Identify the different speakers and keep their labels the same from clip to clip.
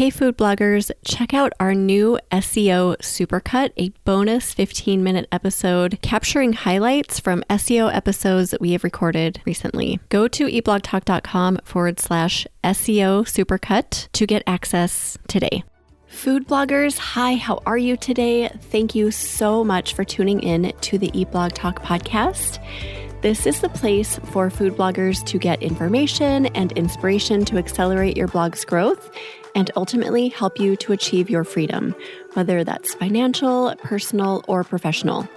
Speaker 1: Hey food bloggers, check out our new SEO Supercut, a bonus 15-minute episode capturing highlights from SEO episodes that we have recorded recently. Go to eblogtalk.com/SEO Supercut to get access today. Food bloggers, hi, how are you today? Thank you so much for tuning in to the Eat Blog Talk podcast. This is the place for food bloggers to get information and inspiration to accelerate your blog's growth and ultimately help you to achieve your freedom, whether that's financial, personal, or professional.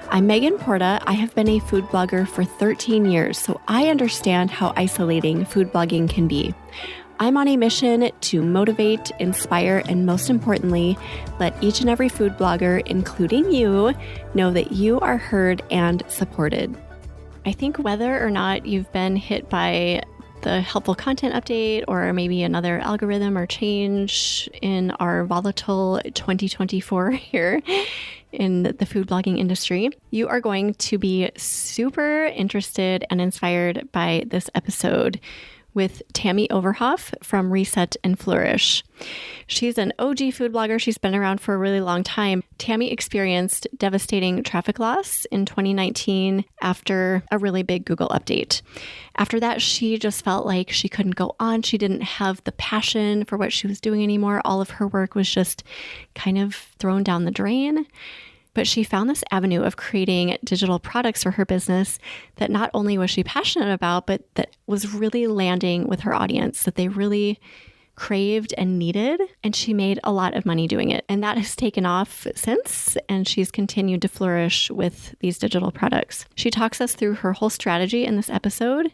Speaker 1: I'm Megan Porta. I have been a food blogger for 13 years, so I understand how isolating food blogging can be. I'm on a mission to motivate, inspire, and most importantly, let each and every food blogger, including you, know that you are heard and supported. I think whether or not you've been hit by the helpful content update or maybe another algorithm or change in our volatile 2024 here in the food blogging industry, you are going to be super interested and inspired by this episode with Tammy Overhoff from Reset and Flourish. She's an OG food blogger. She's been around for a really long time. Tammy experienced devastating traffic loss in 2019 after a really big Google update. After that, she just felt like she couldn't go on. She didn't have the passion for what she was doing anymore. All of her work was just kind of thrown down the drain. But she found this avenue of creating digital products for her business that not only was she passionate about, but that was really landing with her audience, that they really craved and needed. And she made a lot of money doing it. And that has taken off since, and she's continued to flourish with these digital products. She talks us through her whole strategy in this episode,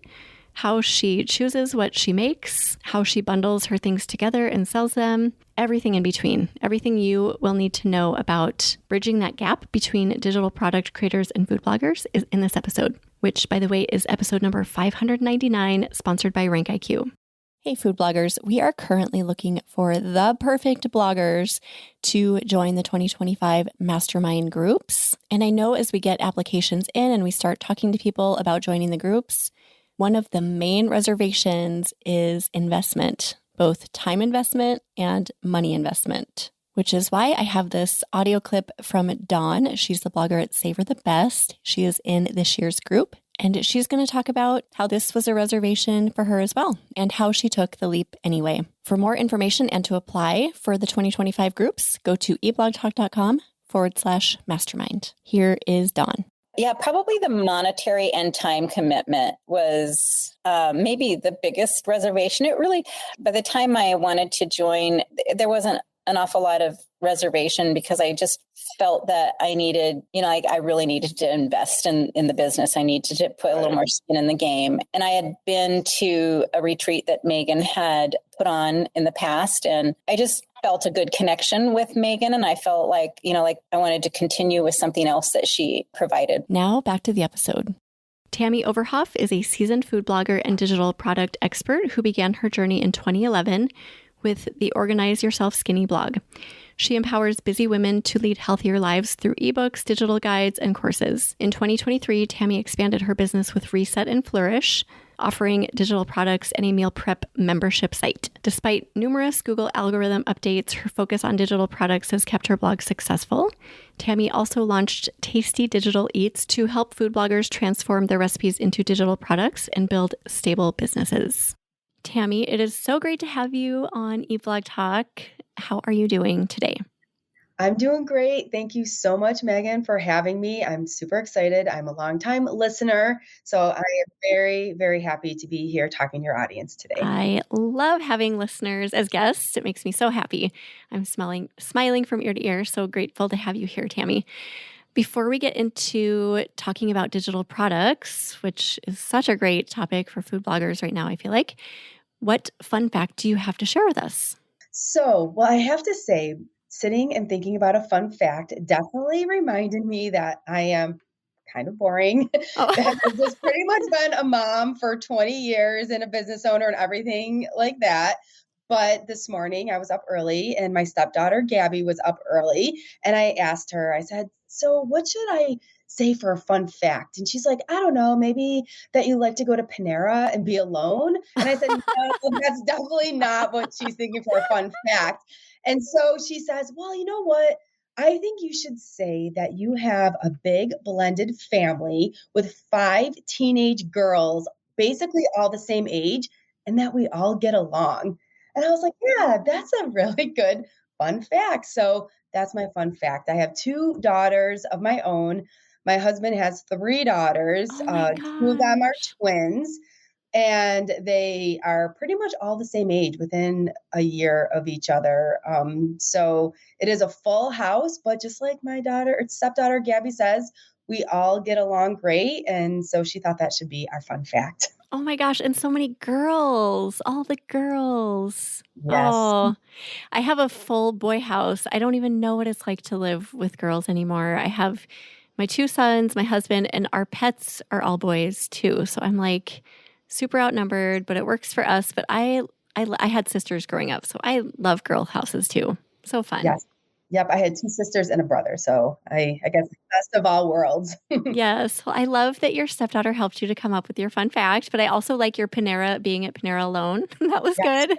Speaker 1: how she chooses what she makes, how she bundles her things together and sells them, everything in between, everything you will need to know about bridging that gap between digital product creators and food bloggers is in this episode, which, by the way, is episode number 599, sponsored by RankIQ. Hey, food bloggers, we are currently looking for the perfect bloggers to join the 2025 mastermind groups. And I know as we get applications in and we start talking to people about joining the groups, one of the main reservations is investment, both time investment and money investment, which is why I have this audio clip from Dawn. She's the blogger at Savor the Best. She is in this year's group, and she's going to talk about how this was a reservation for her as well and how she took the leap anyway. For more information and to apply for the 2025 groups, go to eblogtalk.com/mastermind. Here is Dawn.
Speaker 2: Yeah, probably the monetary and time commitment was maybe the biggest reservation. It really, by the time I wanted to join, there wasn't an awful lot of reservation because I just felt that I needed, I really needed to invest in the business. I needed to put a little more skin in the game. And I had been to a retreat that Megan had put on in the past, and I just felt a good connection with Megan. And I felt like I wanted to continue with something else that she provided.
Speaker 1: Now back to the episode. Tammy Overhoff is a seasoned food blogger and digital product expert who began her journey in 2011 with the Organize Yourself Skinny blog. She empowers busy women to lead healthier lives through ebooks, digital guides, and courses. In 2023, Tammy expanded her business with Reset and Flourish, offering digital products and a meal prep membership site. Despite numerous Google algorithm updates, her focus on digital products has kept her blog successful. Tammy also launched Tasty Digital Eats to help food bloggers transform their recipes into digital products and build stable businesses. Tammy, it is so great to have you on Eat Blog Talk. How are you doing today?
Speaker 3: I'm doing great. Thank you so much, Megan, for having me. I'm super excited. I'm a longtime listener, so I am very, very happy to be here talking to your audience today.
Speaker 1: I love having listeners as guests. It makes me so happy. I'm smiling from ear to ear. So grateful to have you here, Tammy. Before we get into talking about digital products, which is such a great topic for food bloggers right now, I feel like, what fun fact do you have to share with us?
Speaker 3: So, I have to say, sitting and thinking about a fun fact definitely reminded me that I am kind of boring.
Speaker 1: Oh.
Speaker 3: I've just pretty much been a mom for 20 years and a business owner and everything like that. But this morning I was up early and my stepdaughter Gabby was up early, and I asked her, I said, so what should I say for a fun fact? And she's like, I don't know, maybe that you like to go to Panera and be alone. And I said, no, that's definitely not what she's thinking for a fun fact. And so she says, well, you know what? I think you should say that you have a big blended family with 5 teenage girls, basically all the same age, and that we all get along. And I was like, yeah, that's a really good fun fact. So that's my fun fact. I have 2 daughters of my own. My husband has 3 daughters.
Speaker 1: Oh my
Speaker 3: 2 of them are
Speaker 1: gosh.
Speaker 3: twins, and they are pretty much all the same age within a year of each other. So it is a full house, but just like my daughter or stepdaughter Gabby says, we all get along great. And so she thought that should be our fun fact.
Speaker 1: Oh my gosh, and so many girls, all the girls.
Speaker 3: Yes.
Speaker 1: Oh, I have a full boy house. I don't even know what it's like to live with girls anymore. I have my 2 sons, my husband, and our pets are all boys too. So I'm like super outnumbered, but it works for us. But I had sisters growing up, so I love girl houses too. So fun.
Speaker 3: Yes. Yep. I had 2 sisters and a brother. So I guess the best of all worlds.
Speaker 1: Yes. Well, I love that your stepdaughter helped you to come up with your fun fact, but I also like your Panera being at Panera alone. That was
Speaker 3: Yes.
Speaker 1: good.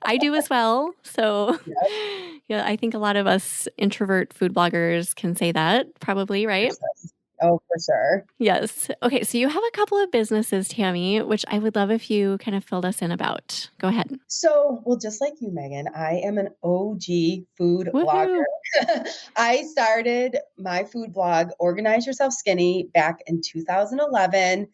Speaker 1: I do as well. So,
Speaker 3: Yep.
Speaker 1: yeah, I think a lot of us introvert food bloggers can say that, probably, right?
Speaker 3: Oh, for sure.
Speaker 1: Yes. Okay. So, you have a couple of businesses, Tammy, which I would love if you kind of filled us in about. Go ahead.
Speaker 3: So, well, just like you, Megan, I am an OG food blogger.
Speaker 1: Woohoo.
Speaker 3: I started my food blog, Organize Yourself Skinny, back in 2011.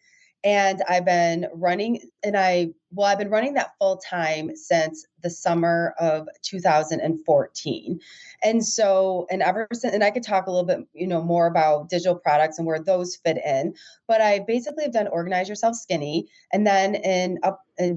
Speaker 3: And I've been running, I've been running that full time since the summer of 2014. And so, and ever since, and I could talk a little bit, more about digital products and where those fit in, but I basically have done Organize Yourself Skinny. And then in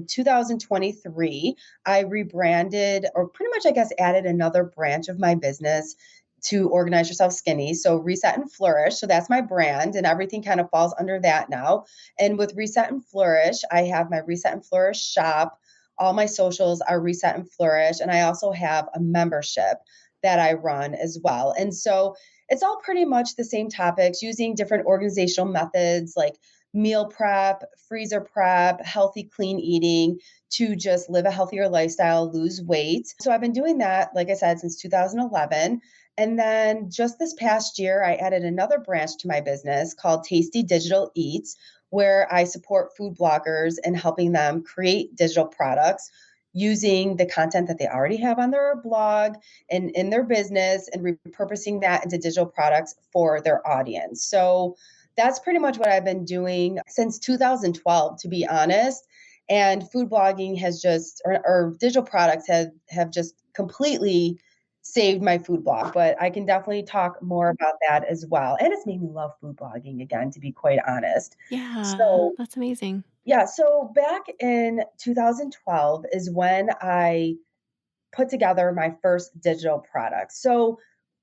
Speaker 3: 2023, I rebranded, or pretty much, I guess, added another branch of my business to Organize Yourself Skinny. So Reset and Flourish. So that's my brand, and everything kind of falls under that now. And with Reset and Flourish, I have my Reset and Flourish shop. All my socials are Reset and Flourish. And I also have a membership that I run as well. And so it's all pretty much the same topics, using different organizational methods like meal prep, freezer prep, healthy, clean eating to just live a healthier lifestyle, lose weight. So I've been doing that, like I said, since 2011. And then just this past year, I added another branch to my business called Tasty Digital Eats, where I support food bloggers and helping them create digital products using the content that they already have on their blog and in their business, and repurposing that into digital products for their audience. So that's pretty much what I've been doing since 2012, to be honest. And food blogging has just, or digital products have just completely saved my food blog. But I can definitely talk more about that as well. And it's made me love food blogging again, to be quite honest.
Speaker 1: Yeah,
Speaker 3: So
Speaker 1: that's amazing.
Speaker 3: yeah, so back in 2012 is when I put together my first digital product. So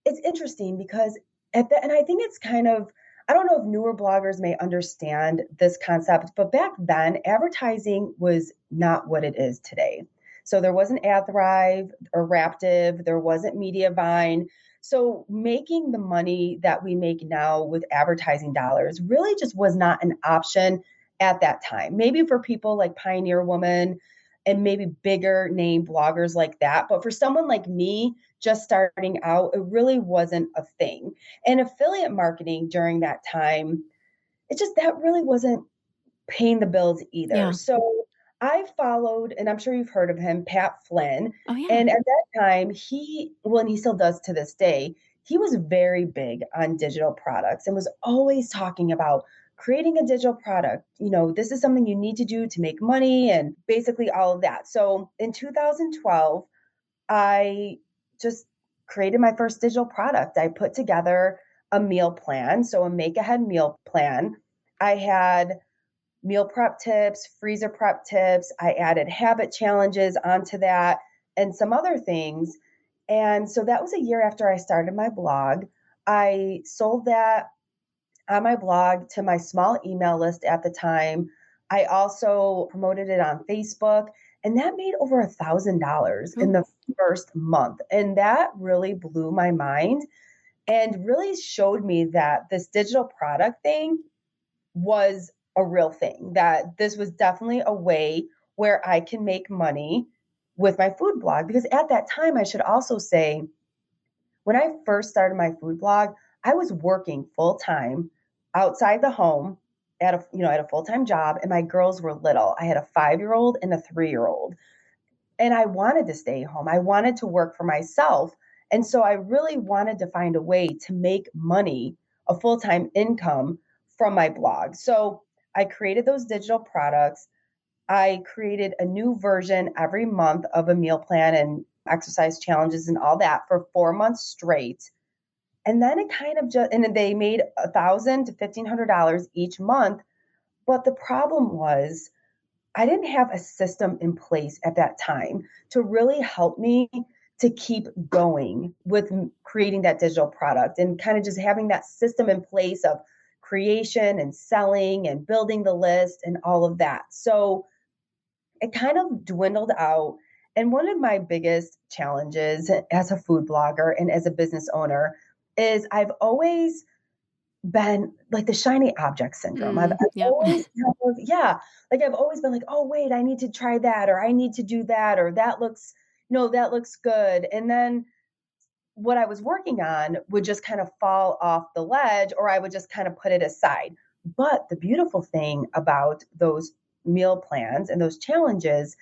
Speaker 3: it's interesting because and I think it's kind of, I don't know if newer bloggers may understand this concept, but back then advertising was not what it is today. So there wasn't AdThrive or Raptive, there wasn't Mediavine. So making the money that we make now with advertising dollars really just was not an option at that time. Maybe for people like Pioneer Woman and maybe bigger name bloggers like that. But for someone like me, just starting out, it really wasn't a thing. And affiliate marketing during that time, that really wasn't paying the bills either.
Speaker 1: Yeah.
Speaker 3: So I followed, and I'm sure you've heard of him, Pat Flynn.
Speaker 1: Oh, yeah.
Speaker 3: And at that time, and he still does to this day, he was very big on digital products and was always talking about creating a digital product. This is something you need to do to make money and basically all of that. So in 2012, I just created my first digital product. I put together a meal plan, so a make ahead meal plan. I had meal prep tips, freezer prep tips. I added habit challenges onto that and some other things. And so that was a year after I started my blog. I sold that on my blog to my small email list at the time. I also promoted it on Facebook, and that made over $1,000 in
Speaker 1: Ooh.
Speaker 3: the first month. And that really blew my mind. and really showed me that this digital product thing was a real thing, that this was definitely a way where I can make money with my food blog. Because at that time, I should also say, when I first started my food blog, I was working full time outside the home at a full-time job, and my girls were little. I had a 5-year-old and a 3-year-old. And I wanted to stay home. I wanted to work for myself. And so I really wanted to find a way to make money, a full-time income from my blog. So I created those digital products. I created a new version every month of a meal plan and exercise challenges and all that for 4 months straight. And then it kind of just, and then they made $1,000 to $1,500 each month. But the problem was, I didn't have a system in place at that time to really help me to keep going with creating that digital product, and kind of just having that system in place of creation and selling and building the list and all of that. So it kind of dwindled out. And one of my biggest challenges as a food blogger and as a business owner is I've always been like the shiny object syndrome. I've
Speaker 1: Yep.
Speaker 3: always, like I've always been like, oh, wait, I need to try that, or I need to do that, or that looks good. And then what I was working on would just kind of fall off the ledge, or I would just kind of put it aside. But the beautiful thing about those meal plans and those challenges,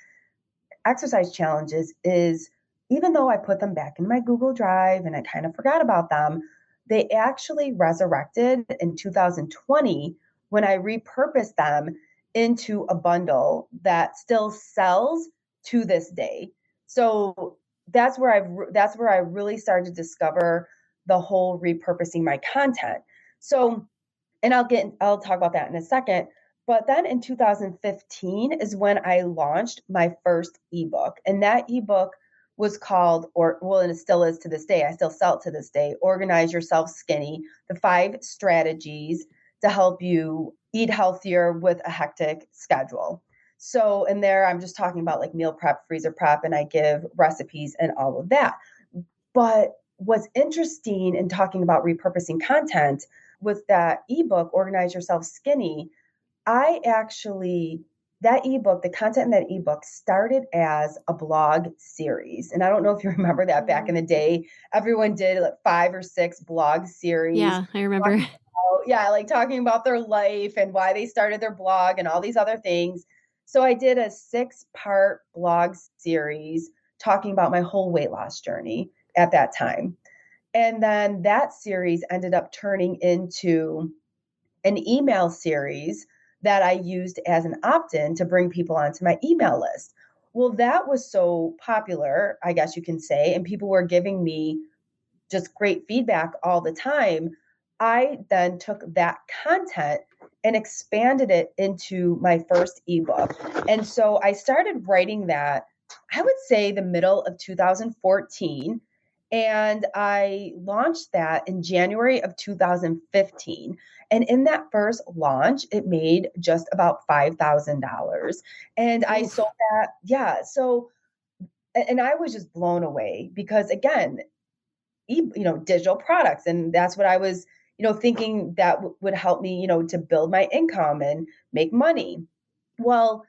Speaker 3: exercise challenges, is even though I put them back in my Google Drive and I kind of forgot about them, they actually resurrected in 2020 when I repurposed them into a bundle that still sells to this day. So that's where I really started to discover the whole repurposing my content. So, and I'll talk about that in a second. But then in 2015 is when I launched my first ebook. And that ebook was called, and it still is to this day, I still sell it to this day, Organize Yourself Skinny, the 5 strategies to help you eat healthier with a hectic schedule. So in there, I'm just talking about like meal prep, freezer prep, and I give recipes and all of that. But what's interesting in talking about repurposing content with that ebook, Organize Yourself Skinny, that ebook, the content in that ebook started as a blog series. And I don't know if you remember that back in the day. Everyone did like 5 or 6 blog series.
Speaker 1: Yeah, I remember.
Speaker 3: Like talking about their life and why they started their blog and all these other things. So I did a 6-part blog series talking about my whole weight loss journey at that time. And then that series ended up turning into an email series that I used as an opt-in to bring people onto my email list. Well, that was so popular, I guess you can say, and people were giving me just great feedback all the time. I then took that content and expanded it into my first ebook. And so I started writing that, I would say, the middle of 2014. And I launched that in January of 2015. And in that first launch, it made just about $5,000. And I sold that. Yeah. So, and I was just blown away because, again, digital products. And that's what I was, thinking that would help me, to build my income and make money. Well,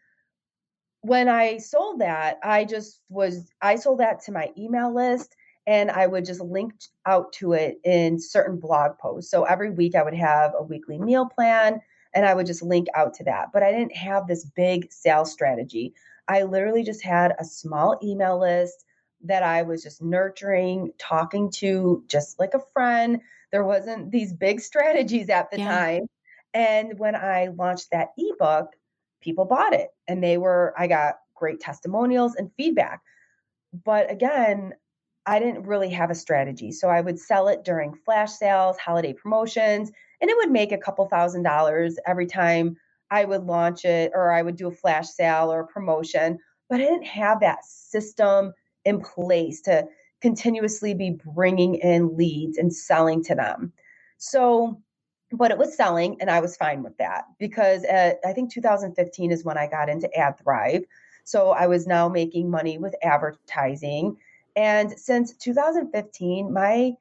Speaker 3: when I sold that, I sold that to my email list, and I would just link out to it in certain blog posts. So every week I would have a weekly meal plan and I would just link out to that. But I didn't have this big sales strategy. I literally just had a small email list that I was just nurturing, talking to just like a friend. There wasn't these big strategies at the time. And when I launched that ebook, people bought it, and I got great testimonials and feedback. But again, I didn't really have a strategy. So I would sell it during flash sales, holiday promotions, and it would make a couple $1,000s every time I would launch it, or I would do a flash sale or a promotion. But I didn't have that system in place to continuously be bringing in leads and selling to them. So, but it was selling, and I was fine with that because I think 2015 is when I got into AdThrive. So I was now making money with advertising. And since 2015, my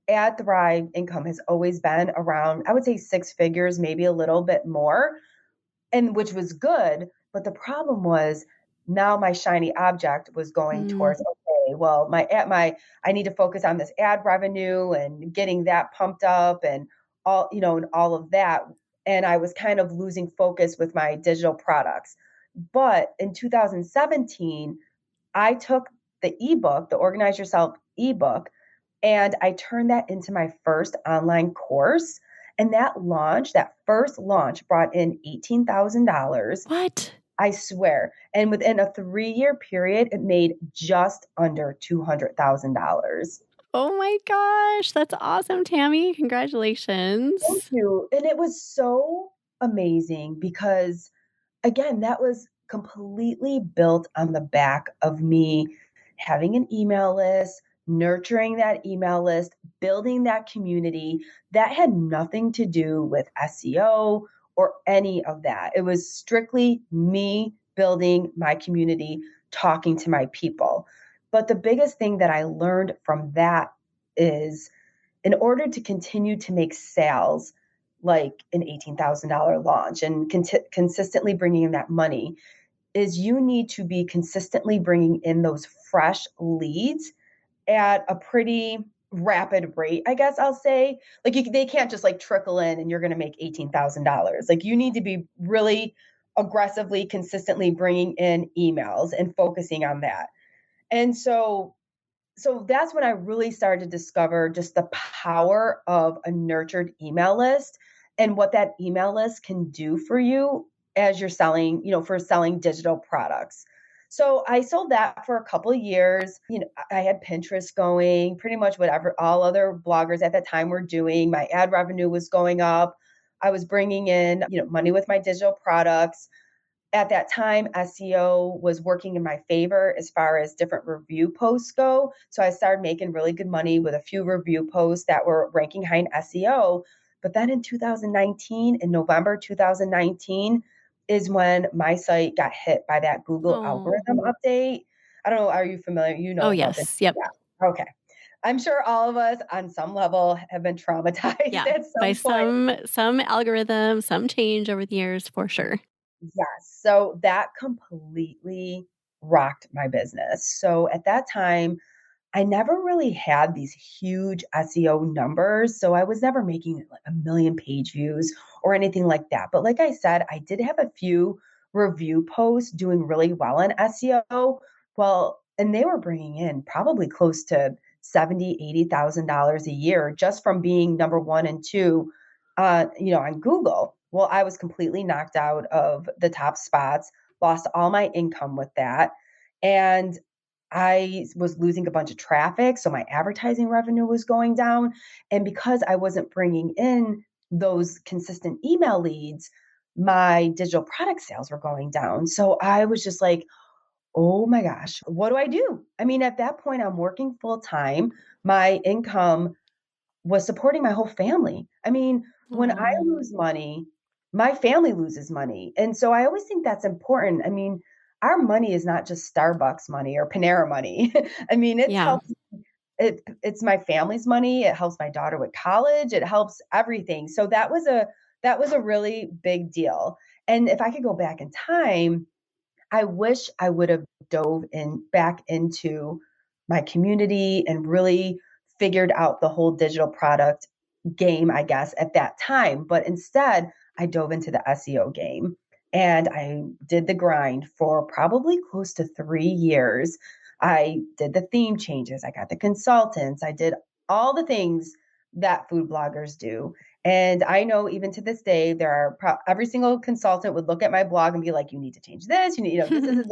Speaker 3: at Thrive, income has always been around, I would say 6 figures, maybe a little bit more, and which was good. But the problem was now my shiny object was going towards, okay, well, I need to focus on this ad revenue and getting that pumped up and and all of that. And I was kind of losing focus with my digital products. But in 2017, I took the ebook, the Organize Yourself ebook, and I turned that into my first online course. And that first launch brought in $18,000.
Speaker 1: What?
Speaker 3: I swear. And within a 3-year period, it made just under $200,000.
Speaker 1: Oh my gosh, that's awesome, Tammy. Congratulations.
Speaker 3: Thank you. And it was so amazing because, again, that was completely built on the back of me having an email list, nurturing that email list, building that community. That had nothing to do with SEO or any of that. It was strictly me building my community, talking to my people. But the biggest thing that I learned from that is, in order to continue to make sales like an $18,000 launch and consistently bringing in that money, is you need to be consistently bringing in those fresh leads at a pretty rapid rate, I guess I'll say. Like they can't just like trickle in and you're going to make $18,000. Like you need to be really aggressively, consistently bringing in emails and focusing on that. And so that's when I really started to discover just the power of a nurtured email list and what that email list can do for you as you're selling, for selling digital products. So I sold that for a couple of years. I had Pinterest going, pretty much whatever all other bloggers at that time were doing. My ad revenue was going up. I was bringing in, money with my digital products. At that time, SEO was working in my favor as far as different review posts go. So I started making really good money with a few review posts that were ranking high in SEO. But then in 2019, in November 2019, is when my site got hit by that Google algorithm update. I don't know, are you familiar? You know
Speaker 1: Oh,
Speaker 3: about this?
Speaker 1: yes. Yep.
Speaker 3: Yeah. Okay. I'm sure all of us on some level have been traumatized
Speaker 1: Yeah.
Speaker 3: at
Speaker 1: By
Speaker 3: some point.
Speaker 1: some algorithm, some change over the years for sure.
Speaker 3: Yes. So that completely rocked my business. So at that time, I never really had these huge SEO numbers. So I was never making like a million page views or anything like that. But like I said, I did have a few review posts doing really well in SEO. Well, and they were bringing in probably close to $70,000, $80,000 a year just from being number one and two, on Google. Well, I was completely knocked out of the top spots, lost all my income with that. And I was losing a bunch of traffic. So my advertising revenue was going down. And because I wasn't bringing in those consistent email leads, my digital product sales were going down. So I was just like, oh my gosh, what do I do? I mean, at that point, I'm working full time. My income was supporting my whole family. I mean, when I
Speaker 1: Oh,
Speaker 3: lose money, my family loses money. And so I always think that's important. I mean, our money is not just Starbucks money or Panera money. I mean,
Speaker 1: yeah.
Speaker 3: it's my family's money. It helps my daughter with college. It helps everything. So that was a really big deal. And if I could go back in time, I wish I would have dove in back into my community and really figured out the whole digital product game, I guess, at that time. But instead, I dove into the SEO game and I did the grind for probably close to 3 years. I did the theme changes, I got the consultants, I did all the things that food bloggers do. And I know even to this day, there are every single consultant would look at my blog and be like, you need to change this, this.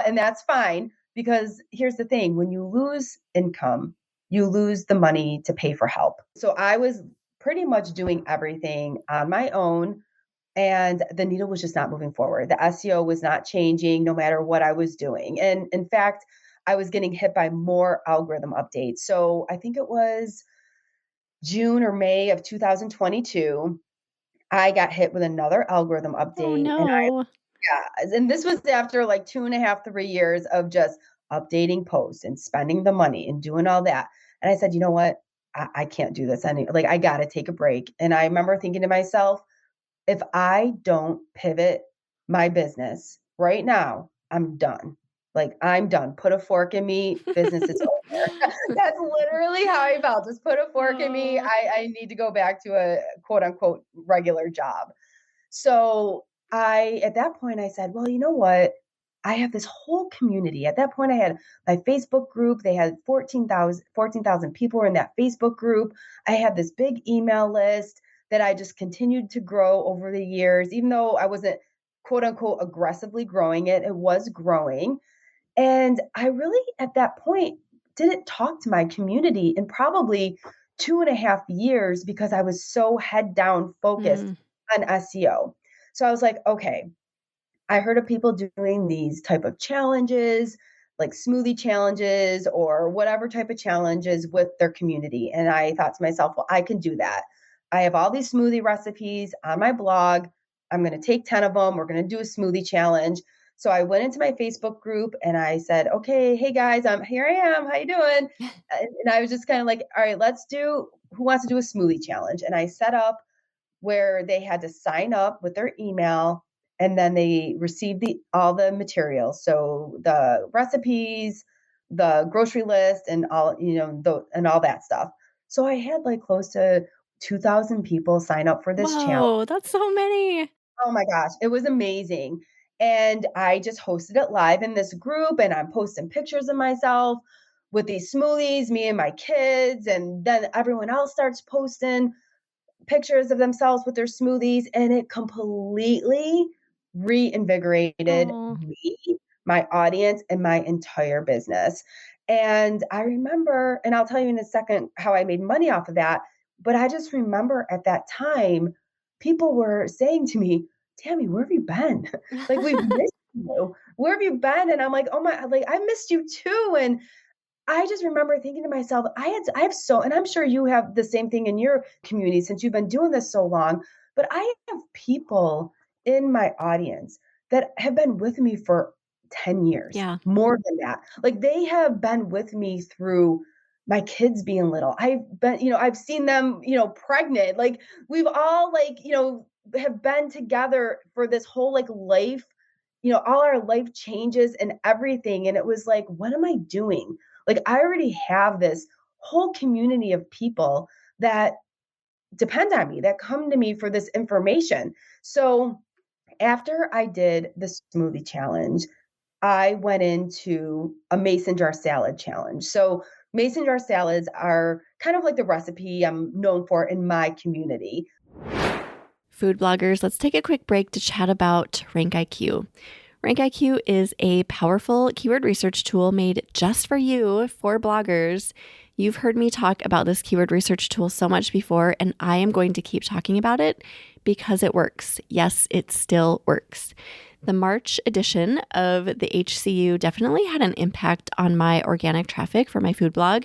Speaker 3: And that's fine because here's the thing, when you lose income, you lose the money to pay for help. So I was pretty much doing everything on my own and the needle was just not moving forward. The SEO was not changing no matter what I was doing. And in fact, I was getting hit by more algorithm updates. So I think it was June or May of 2022, I got hit with another algorithm
Speaker 1: Oh,
Speaker 3: update.
Speaker 1: no.
Speaker 3: And this was after like 2.5, 3 years of just updating posts and spending the money and doing all that. And I said, you know what? I can't do this like, I got to take a break. And I remember thinking to myself, if I don't pivot my business right now, I'm done. Like, I'm done. Put a fork in me. Business is over. That's literally how I felt. Just put a fork in me.
Speaker 1: Oh.
Speaker 3: I need to go back to a quote unquote regular job. So at that point, I said, well, you know what? I have this whole community. At that point, I had my Facebook group. They had 14,000 people were in that Facebook group. I had this big email list that I just continued to grow over the years, even though I wasn't quote unquote aggressively growing it, it was growing. And I really, at that point, didn't talk to my community in probably 2.5 years because I was so head down focused
Speaker 1: Mm.
Speaker 3: on SEO. So I was like, okay, I heard of people doing these type of challenges, like smoothie challenges or whatever type of challenges with their community. And I thought to myself, well, I can do that. I have all these smoothie recipes on my blog. I'm going to take 10 of them. We're going to do a smoothie challenge. So I went into my Facebook group and I said, okay, hey guys, here I am. How you doing? And I was just kind of like, all right, who wants to do a smoothie challenge? And I set up where they had to sign up with their email and then they received all the materials. So the recipes, the grocery list and all, and all that stuff. So I had like close to 2,000 people sign up for this challenge.
Speaker 1: Whoa, that's so many.
Speaker 3: Oh my gosh, it was amazing. And I just hosted it live in this group and I'm posting pictures of myself with these smoothies, me and my kids, and then everyone else starts posting pictures of themselves with their smoothies, and it completely reinvigorated
Speaker 1: Oh.
Speaker 3: me, my audience, and my entire business. And I remember, and I'll tell you in a second how I made money off of that, but I just remember at that time, people were saying to me, Tammy, where have you been? Like, we've missed you. Where have you been? And I'm like, oh my, like, I missed you too. And I just remember thinking to myself, I have and I'm sure you have the same thing in your community since you've been doing this so long, but I have people in my audience that have been with me for 10 years,
Speaker 1: Yeah.
Speaker 3: more than that. Like, they have been with me through my kids being little. I've seen them, pregnant. Like, we've all have been together for this whole like life, all our life changes and everything. And it was like, what am I doing? Like, I already have this whole community of people that depend on me, that come to me for this information. So after I did the smoothie challenge, I went into a mason jar salad challenge. So mason jar salads are kind of like the recipe I'm known for in my community.
Speaker 1: Food bloggers, let's take a quick break to chat about RankIQ. RankIQ is a powerful keyword research tool made just for you, for bloggers. You've heard me talk about this keyword research tool so much before, and I am going to keep talking about it because it works. Yes, it still works. The March edition of the HCU definitely had an impact on my organic traffic for my food blog,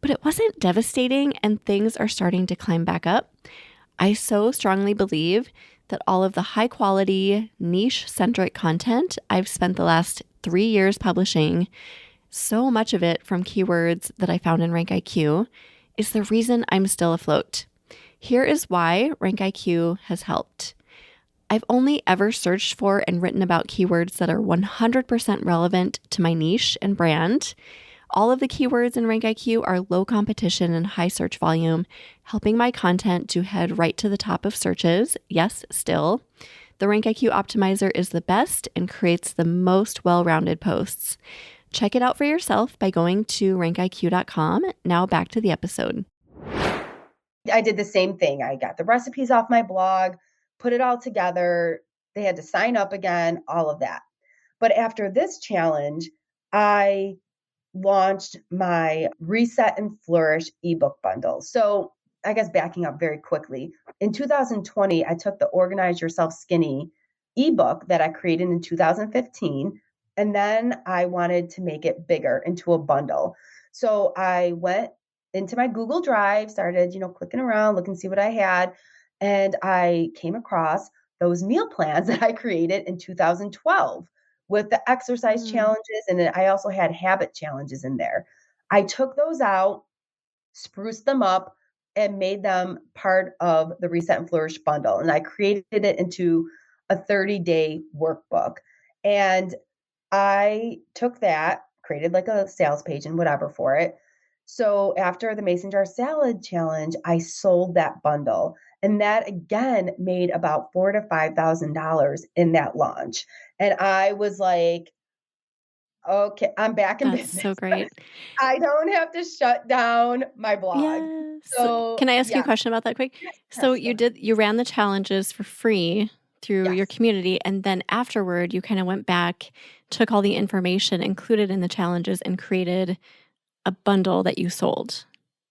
Speaker 1: but it wasn't devastating and things are starting to climb back up. I so strongly believe that all of the high quality, niche centric content I've spent the last 3 years publishing, so much of it from keywords that I found in RankIQ, is the reason I'm still afloat. Here is why RankIQ has helped. I've only ever searched for and written about keywords that are 100% relevant to my niche and brand. All of the keywords in RankIQ are low competition and high search volume, helping my content to head right to the top of searches. Yes, still. The RankIQ optimizer is the best and creates the most well-rounded posts. Check it out for yourself by going to rankiq.com. Now back to the episode.
Speaker 3: I did the same thing. I got the recipes off my blog, put it all together. They had to sign up again, all of that. But after this challenge, I launched my Reset and Flourish ebook bundle. So I guess backing up very quickly, in 2020, I took the Organize Yourself Skinny ebook that I created in 2015, and then I wanted to make it bigger into a bundle. So I went into my Google Drive, started, clicking around, looking to see what I had, and I came across those meal plans that I created in 2012 with the exercise challenges. And then I also had habit challenges in there. I took those out spruced them up, and made them part of the Reset and Flourish bundle. And I created it into a 30-day workbook. And I took that, created like a sales page and whatever for it. So after the Mason jar salad challenge, I sold that bundle. And that again made about $4,000 to $5,000 in that launch. And I was like, okay, I'm back in
Speaker 1: That's
Speaker 3: business.
Speaker 1: so great.
Speaker 3: I don't have to shut down my blog.
Speaker 1: Yes.
Speaker 3: So
Speaker 1: Can I ask you a
Speaker 3: yeah.
Speaker 1: question about that quick?
Speaker 3: Yes,
Speaker 1: So
Speaker 3: yes,
Speaker 1: you ran the challenges for free through your
Speaker 3: yes.
Speaker 1: community, and then afterward you kind of went back, took all the information included in the challenges and created a bundle that you sold.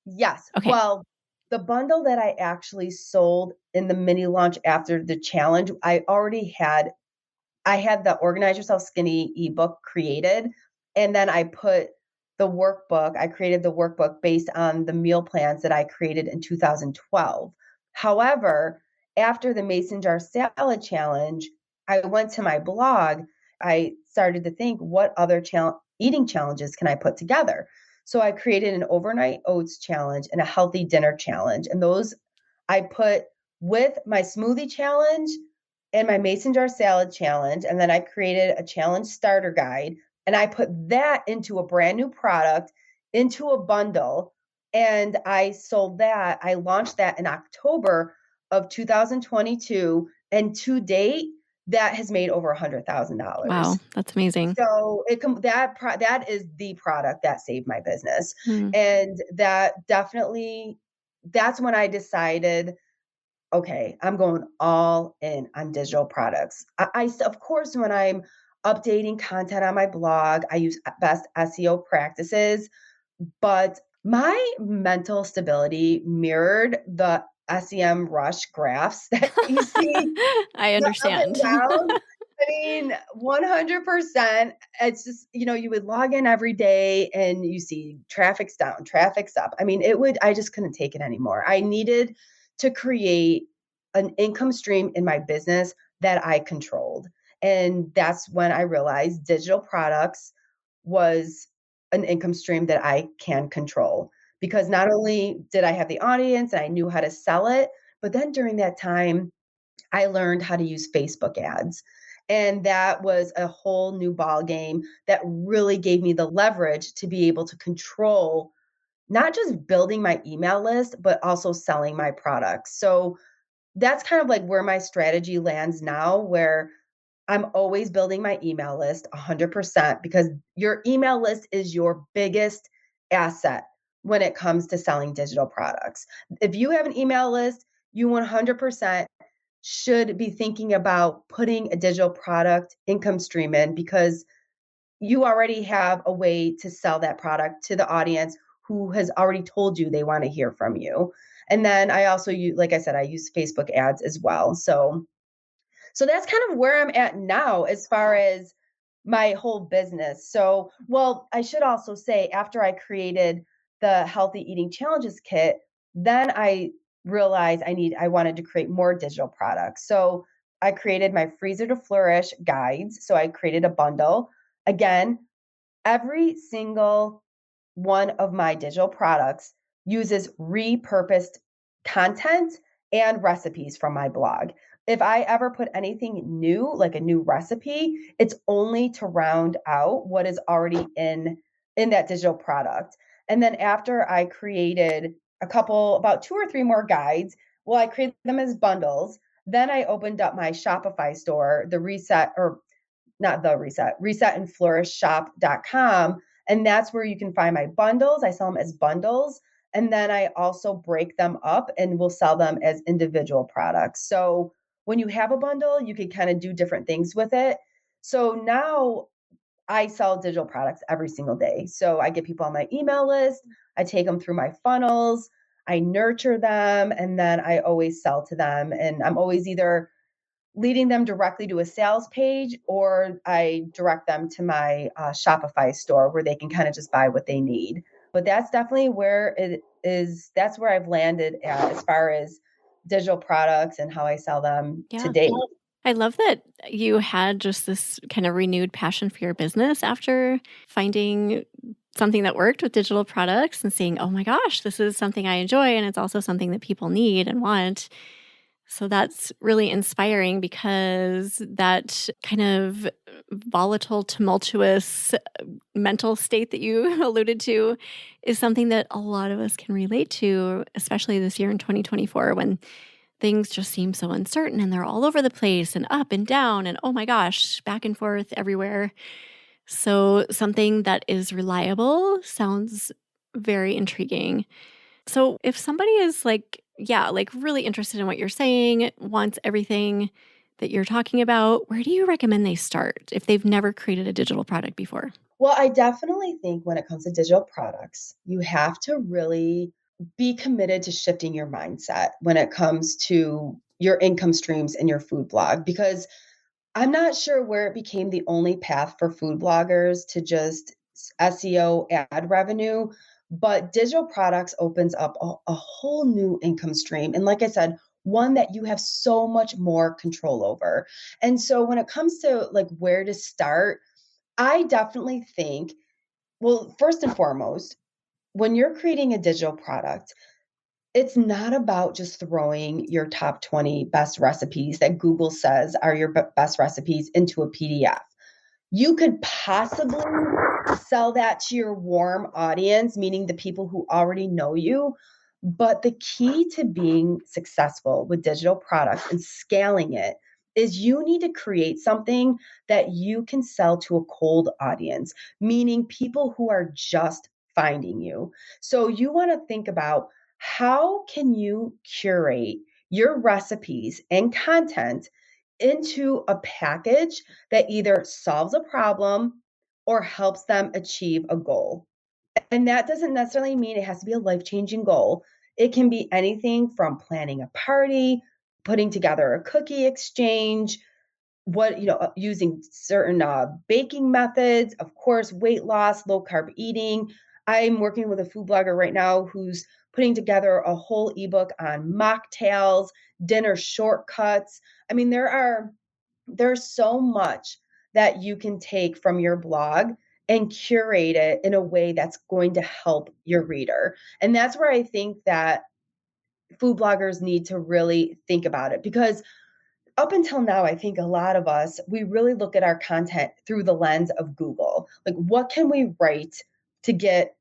Speaker 3: Yes.
Speaker 1: Okay.
Speaker 3: Well, the bundle that I actually sold in the mini launch after the challenge, I had the Organize Yourself Skinny ebook created, and then I put I created the workbook based on the meal plans that I created in 2012. However, after the Mason jar salad challenge, I went to my blog. I started to think, what other eating challenges can I put together? So I created an overnight oats challenge and a healthy dinner challenge. And those I put with my smoothie challenge and my Mason jar salad challenge. And then I created a challenge starter guide, and I put that into a brand new product, into a bundle. And I sold that. I launched that in October of 2022. And to date, that has made over $100,000.
Speaker 1: Wow, that's amazing.
Speaker 3: So that is the product that saved my business.
Speaker 1: Hmm.
Speaker 3: And that's when I decided, okay, I'm going all in on digital products. Of course, when I'm updating content on my blog, I use best SEO practices, but my mental stability mirrored the SEM rush graphs that you see
Speaker 1: I
Speaker 3: up and
Speaker 1: understand.
Speaker 3: down. I mean, 100%. It's just, you would log in every day and you see traffic's down, traffic's up. I mean, I just couldn't take it anymore. I needed to create an income stream in my business that I controlled. And that's when I realized digital products was an income stream that I can control. Because not only did I have the audience and I knew how to sell it, but then during that time, I learned how to use Facebook ads. And that was a whole new ball game that really gave me the leverage to be able to control not just building my email list, but also selling my products. So that's kind of like where my strategy lands now, where I'm always building my email list 100%, because your email list is your biggest asset when it comes to selling digital products. If you have an email list, you 100% should be thinking about putting a digital product income stream in, because you already have a way to sell that product to the audience who has already told you they want to hear from you. And then I also use, like I said, I use Facebook ads as well. So that's kind of where I'm at now as far as my whole business. So, well, I should also say, after I created the Healthy Eating Challenges kit, then I realized I wanted to create more digital products. So I created my Freezer to Flourish guides. So I created a bundle. Again, every single one of my digital products uses repurposed content and recipes from my blog. If I ever put anything new, like a new recipe, it's only to round out what is already in that digital product. And then after I created about 2 or 3 more guides, well, I created them as bundles. Then I opened up my Shopify store, the Reset, or not the Reset, resetandflourishshop.com. And that's where you can find my bundles. I sell them as bundles. And then I also break them up and will sell them as individual products. So when you have a bundle, you can kind of do different things with it. So now I sell digital products every single day. So I get people on my email list, I take them through my funnels, I nurture them, and then I always sell to them. And I'm always either leading them directly to a sales page, or I direct them to my Shopify store where they can kind of just buy what they need. But that's definitely where it is. That's where I've landed at as far as digital products and how I sell them to
Speaker 1: Yeah.
Speaker 3: date.
Speaker 1: I love that you had just this kind of renewed passion for your business after finding something that worked with digital products and seeing, oh my gosh, this is something I enjoy. And it's also something that people need and want. So that's really inspiring because that kind of volatile, tumultuous mental state that you alluded to is something that a lot of us can relate to, especially this year in 2024 when things just seem so uncertain and they're all over the place and up and down and oh my gosh, back and forth everywhere. So something that is reliable sounds very intriguing. So if somebody is like, yeah, like really interested in what you're saying, wants everything that you're talking about, where do you recommend they start if they've never created a digital product before?
Speaker 3: Well, I definitely think when it comes to digital products, you have to really be committed to shifting your mindset when it comes to your income streams in your food blog, because I'm not sure where it became the only path for food bloggers to just SEO ad revenue, but digital products opens up a whole new income stream. And like I said, one that you have so much more control over. And so when it comes to like where to start, I definitely think, well, first and foremost, when you're creating a digital product, it's not about just throwing your top 20 best recipes that Google says are your best recipes into a PDF. You could possibly sell that to your warm audience, meaning the people who already know you. But the key to being successful with digital products and scaling it is you need to create something that you can sell to a cold audience, meaning people who are just finding you. So you want to think about how can you curate your recipes and content into a package that either solves a problem or helps them achieve a goal. And that doesn't necessarily mean it has to be a life-changing goal. It can be anything from planning a party, putting together a cookie exchange, using certain baking methods, of course, weight loss, low carb eating. I'm working with a food blogger right now who's putting together a whole ebook on mocktails, dinner shortcuts. I mean, there's so much that you can take from your blog and curate it in a way that's going to help your reader. And that's where I think that food bloggers need to really think about it, because up until now, I think a lot of us, we really look at our content through the lens of Google. Like, what can we write to get,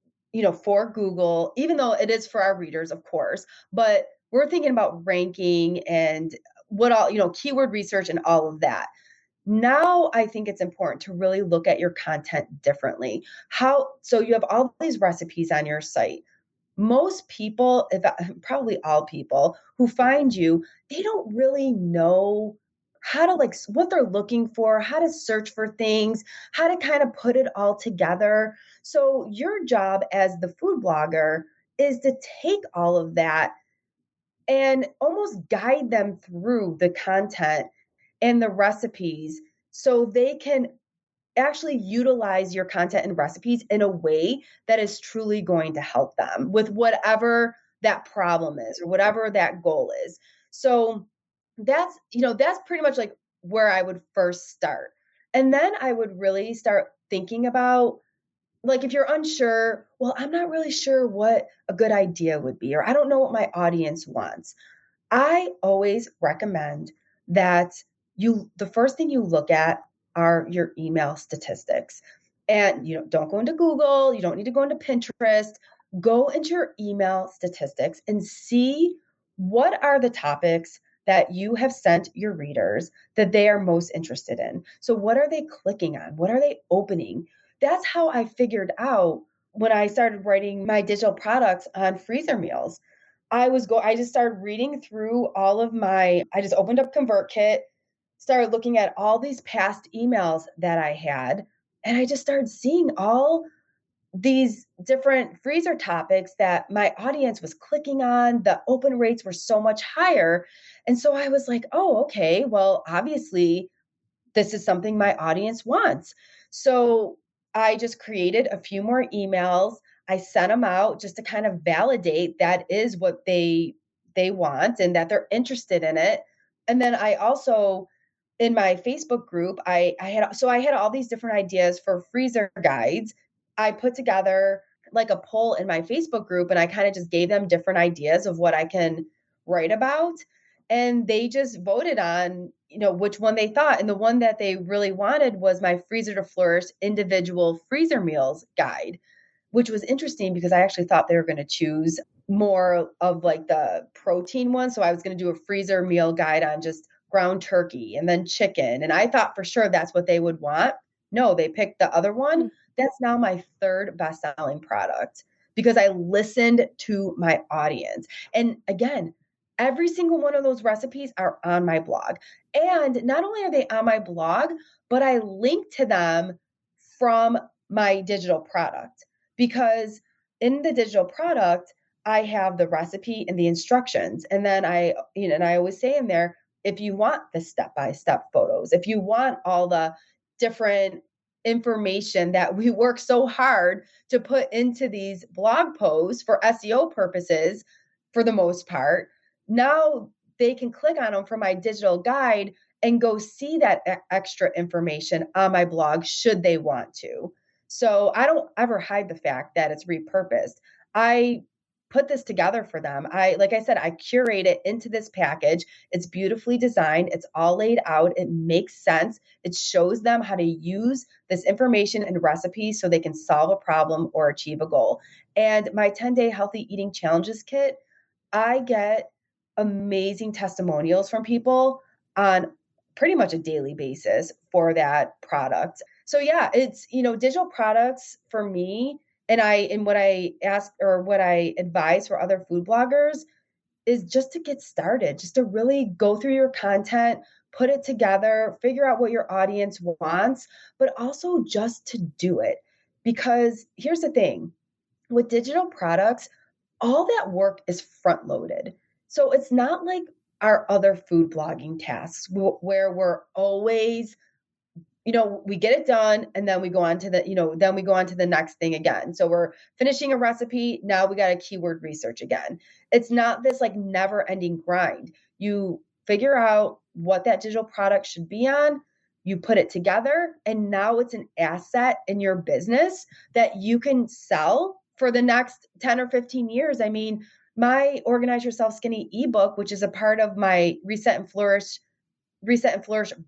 Speaker 3: for Google, even though it is for our readers, of course, but we're thinking about ranking and what all, keyword research and all of that. Now, I think it's important to really look at your content differently. So you have all these recipes on your site. Most people, probably all people who find you, they don't really know how to like what they're looking for, how to search for things, how to kind of put it all together. So your job as the food blogger is to take all of that and almost guide them through the content and the recipes so they can actually utilize your content and recipes in a way that is truly going to help them with whatever that problem is or whatever that goal is. So that's pretty much like where I would first start. And then I would really start thinking about, like, if you're unsure, well, I'm not really sure what a good idea would be, or I don't know what my audience wants. I always recommend that the first thing you look at are your email statistics. And don't go into Google, you don't need to go into Pinterest. Go into your email statistics and see what are the topics that you have sent your readers that they are most interested in. So what are they clicking on? What are they opening? That's how I figured out when I started writing my digital products on freezer meals. I just started reading through I just opened up ConvertKit, started looking at all these past emails that I had, and I just started seeing all these different freezer topics that my audience was clicking on. The open rates were so much higher. And so I was like, oh, okay, well, obviously this is something my audience wants. So I just created a few more emails. I sent them out just to kind of validate that is what they want and that they're interested in it. And then I also, in my Facebook group, I had all these different ideas for freezer guides. I put together like a poll in my Facebook group, and I kind of just gave them different ideas of what I can write about. And they just voted on, which one they thought. And the one that they really wanted was my Freezer to Flourish individual freezer meals guide, which was interesting because I actually thought they were going to choose more of like the protein one. So I was going to do a freezer meal guide on just ground turkey and then chicken. And I thought for sure that's what they would want. No, they picked the other one. That's now my third best-selling product because I listened to my audience. And again, every single one of those recipes are on my blog. And not only are they on my blog, but I link to them from my digital product because in the digital product, I have the recipe and the instructions. And then and I always say in there, if you want the step-by-step photos, if you want all the different information that we work so hard to put into these blog posts for SEO purposes, for the most part, now they can click on them for my digital guide and go see that extra information on my blog should they want to. So I don't ever hide the fact that it's repurposed. I put this together for them. Like I said, I curate it into this package. It's beautifully designed. It's all laid out. It makes sense. It shows them how to use this information and recipes so they can solve a problem or achieve a goal. And my 10-day healthy eating challenges kit, I get amazing testimonials from people on pretty much a daily basis for that product. So yeah, it's, digital products for me, and what I ask or what I advise for other food bloggers is just to get started, just to really go through your content, put it together, figure out what your audience wants, but also just to do it. Because here's the thing, with digital products, all that work is front loaded. So it's not like our other food blogging tasks where we're always, we get it done and then we go on to the next thing again. So we're finishing a recipe. Now we got to keyword research again. It's not this like never ending grind. You figure out what that digital product should be on, you put it together, and now it's an asset in your business that you can sell for the next 10 or 15 years. I mean, my Organize Yourself Skinny ebook, which is a part of my Reset and Flourish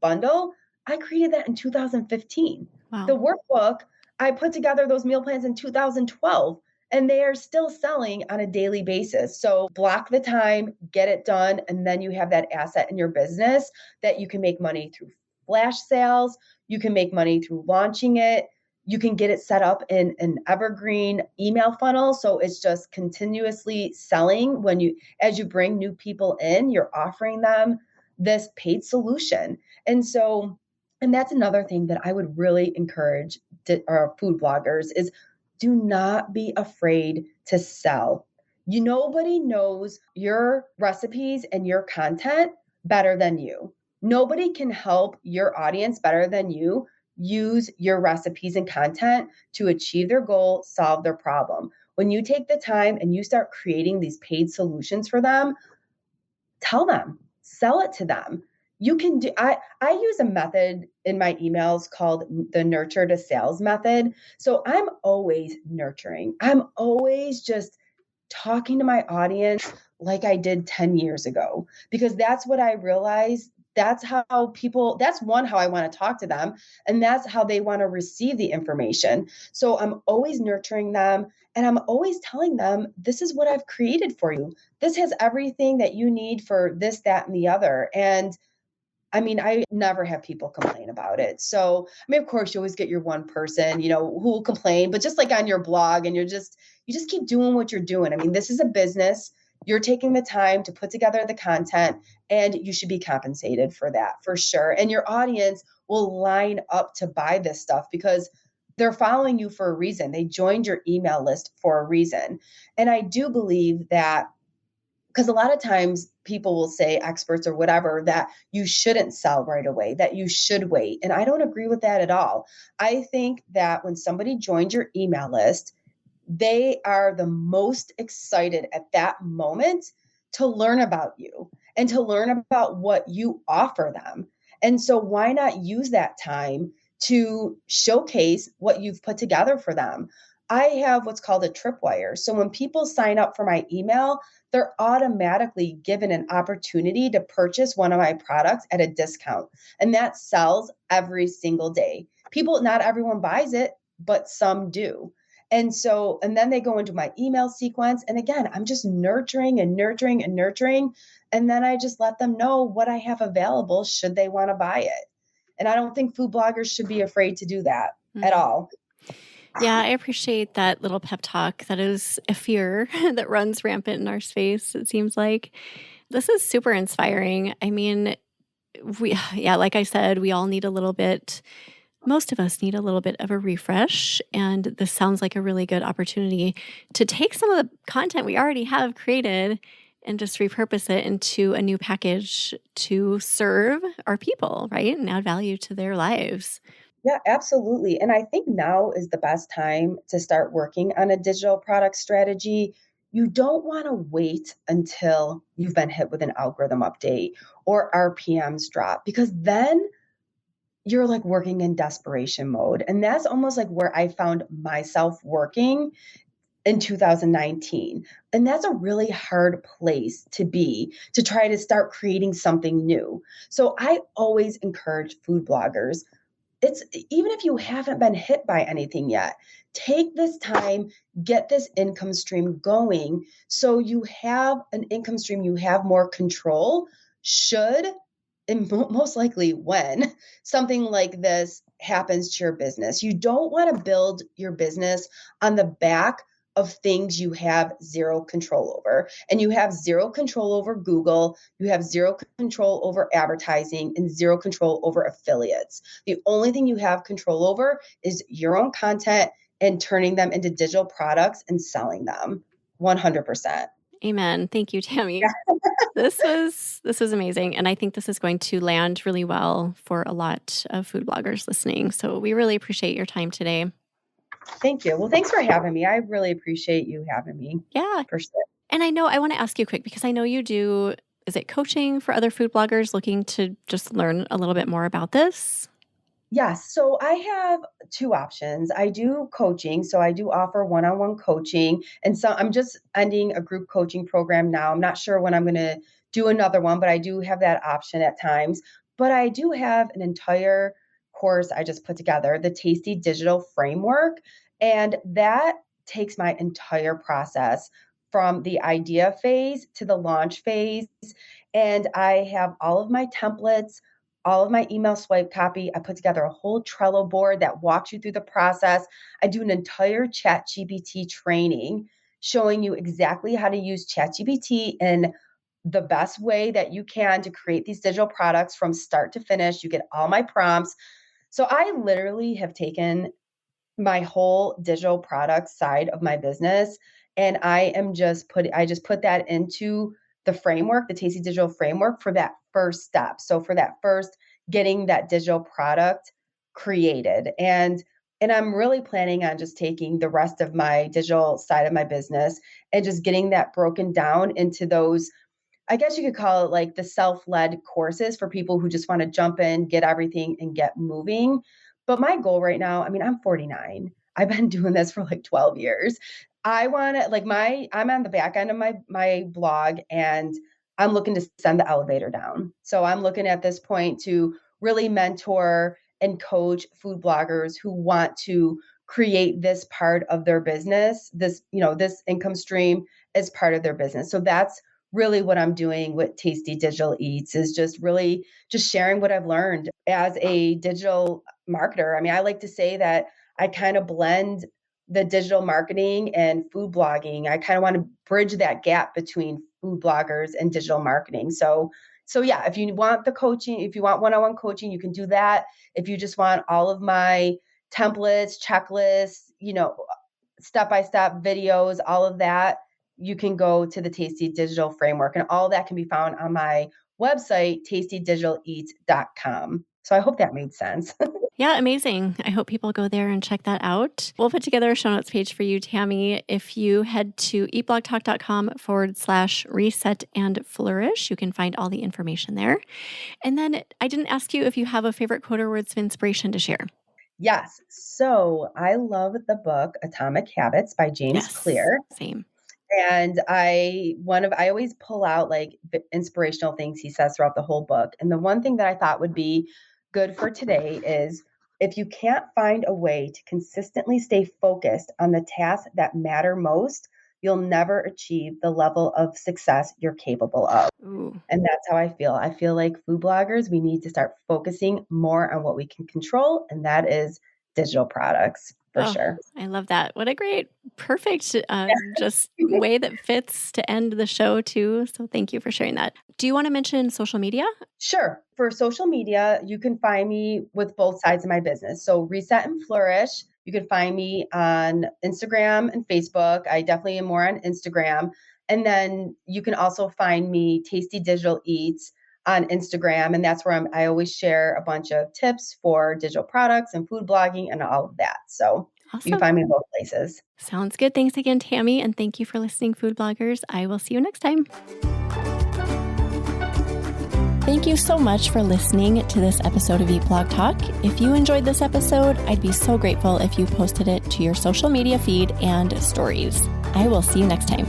Speaker 3: bundle, I created that in 2015.
Speaker 1: Wow.
Speaker 3: The workbook, I put together those meal plans in 2012, and they are still selling on a daily basis. So block the time, get it done, and then you have that asset in your business that you can make money through flash sales. You can make money through launching it. You can get it set up in an evergreen email funnel. So it's just continuously selling as you bring new people in, you're offering them this paid solution. And that's another thing that I would really encourage our food bloggers is do not be afraid to sell. Nobody knows your recipes and your content better than you. Nobody can help your audience better than you use your recipes and content to achieve their goal, solve their problem. When you take the time and you start creating these paid solutions for them, tell them, sell it to them. You can do, I use a method in my emails called the nurture to sales method. So I'm always nurturing. I'm always just talking to my audience like I did 10 years ago, because that's what I realized. That's how how I want to talk to them. And that's how they want to receive the information. So I'm always nurturing them. And I'm always telling them, this is what I've created for you. This has everything that you need for this, that, and the other. And I mean, I never have people complain about it. So, I mean, of course, you always get your one person, who will complain, but just like on your blog, and you just keep doing what you're doing. I mean, this is a business. You're taking the time to put together the content, and you should be compensated for that, for sure. And your audience will line up to buy this stuff because they're following you for a reason. They joined your email list for a reason. And I do believe that, because a lot of times people will say, experts or whatever, that you shouldn't sell right away, that you should wait. And I don't agree with that at all. I think that when somebody joins your email list, they are the most excited at that moment to learn about you and to learn about what you offer them. And so why not use that time to showcase what you've put together for them. I have what's called a tripwire. So when people sign up for my email, they're automatically given an opportunity to purchase one of my products at a discount. And that sells every single day. Not everyone buys it, but some do. And then they go into my email sequence. And again, I'm just nurturing and nurturing and nurturing. And then I just let them know what I have available should they want to buy it. And I don't think food bloggers should be afraid to do that at all.
Speaker 1: Yeah, I appreciate that little pep talk. That is a fear that runs rampant in our space, it seems like. This is super inspiring. I mean, like I said, we all need a little bit, most of us need a little bit of a refresh. And this sounds like a really good opportunity to take some of the content we already have created and just repurpose it into a new package to serve our people, right? And add value to their lives.
Speaker 3: Yeah, absolutely. And I think now is the best time to start working on a digital product strategy. You don't want to wait until you've been hit with an algorithm update or RPMs drop, because then you're like working in desperation mode. And that's almost like where I found myself working in 2019. And that's a really hard place to be, to try to start creating something new. So I always encourage food bloggers, even if you haven't been hit by anything yet, take this time, get this income stream going, so you have an income stream, you have more control should, and most likely when, something like this happens to your business. You don't want to build your business on the back of things you have zero control over. And you have zero control over Google, you have zero control over advertising, and zero control over affiliates. The only thing you have control over is your own content and turning them into digital products and selling them. 100%.
Speaker 1: Amen. Thank you, Tammy. This was amazing. And I think this is going to land really well for a lot of food bloggers listening. So we really appreciate your time today.
Speaker 3: Thank you. Well, thanks for having me. I really appreciate you having me.
Speaker 1: Yeah.
Speaker 3: For sure.
Speaker 1: And I want to ask you quick, because I know you do, is it coaching for other food bloggers looking to just learn a little bit more about this?
Speaker 3: Yes. So I have two options. I do coaching. So I do offer one-on-one coaching. And so I'm just ending a group coaching program now. I'm not sure when I'm going to do another one, but I do have that option at times. But I do have an entire course I just put together, the Tasty Digital Framework. And that takes my entire process from the idea phase to the launch phase. And I have all of my templates, all of my email swipe copy. I put together a whole Trello board that walks you through the process. I do an entire ChatGPT training showing you exactly how to use ChatGPT in the best way that you can to create these digital products from start to finish. You get all my prompts. So I literally have taken my whole digital product side of my business, and I just put that into the framework, the Tasty Digital Framework, for that first step. So for that first, getting that digital product created. And I'm really planning on just taking the rest of my digital side of my business and just getting that broken down into those, I guess you could call it like the self-led courses for people who just want to jump in, get everything and get moving. But my goal right now, I mean, I'm 49. I've been doing this for like 12 years. I want to I'm on the back end of my blog, and I'm looking to send the elevator down. So I'm looking at this point to really mentor and coach food bloggers who want to create this part of their business, this income stream as part of their business. So that's really what I'm doing with Tasty Digital Eats, is just really just sharing what I've learned as a digital marketer. I mean, I like to say that I kind of blend the digital marketing and food blogging. I kind of want to bridge that gap between food bloggers and digital marketing. So yeah, if you want the coaching, if you want one-on-one coaching, you can do that. If you just want all of my templates, checklists, step-by-step videos, all of that, you can go to the Tasty Digital Framework, and all that can be found on my website, tastydigitaleats.com. So I hope that made sense.
Speaker 1: Yeah, amazing. I hope people go there and check that out. We'll put together a show notes page for you, Tammy. If you head to eatblogtalk.com/reset and flourish, you can find all the information there. And then I didn't ask you if you have a favorite quote or words of inspiration to share.
Speaker 3: Yes. So I love the book Atomic Habits by James
Speaker 1: Yes,
Speaker 3: Clear.
Speaker 1: same.
Speaker 3: And I always pull out like inspirational things he says throughout the whole book. And the one thing that I thought would be good for today is if you can't find a way to consistently stay focused on the tasks that matter most, you'll never achieve the level of success you're capable of.
Speaker 1: Ooh.
Speaker 3: And that's how I feel. I feel like food bloggers, we need to start focusing more on what we can control, and that is digital products for
Speaker 1: Oh,
Speaker 3: sure.
Speaker 1: I love that. What a great, perfect, just way that fits to end the show too. So thank you for sharing that. Do you want to mention social media?
Speaker 3: Sure. For social media, you can find me with both sides of my business. So Reset and Flourish, you can find me on Instagram and Facebook. I definitely am more on Instagram. And then you can also find me Tasty Digital Eats on Instagram. And that's where I always share a bunch of tips for digital products and food blogging and all of that. So you can
Speaker 1: Awesome.
Speaker 3: find me in both places.
Speaker 1: Sounds good. Thanks again, Tammy. And thank you for listening, food bloggers. I will see you next time. Thank you so much for listening to this episode of Eat Blog Talk. If you enjoyed this episode, I'd be so grateful if you posted it to your social media feed and stories. I will see you next time.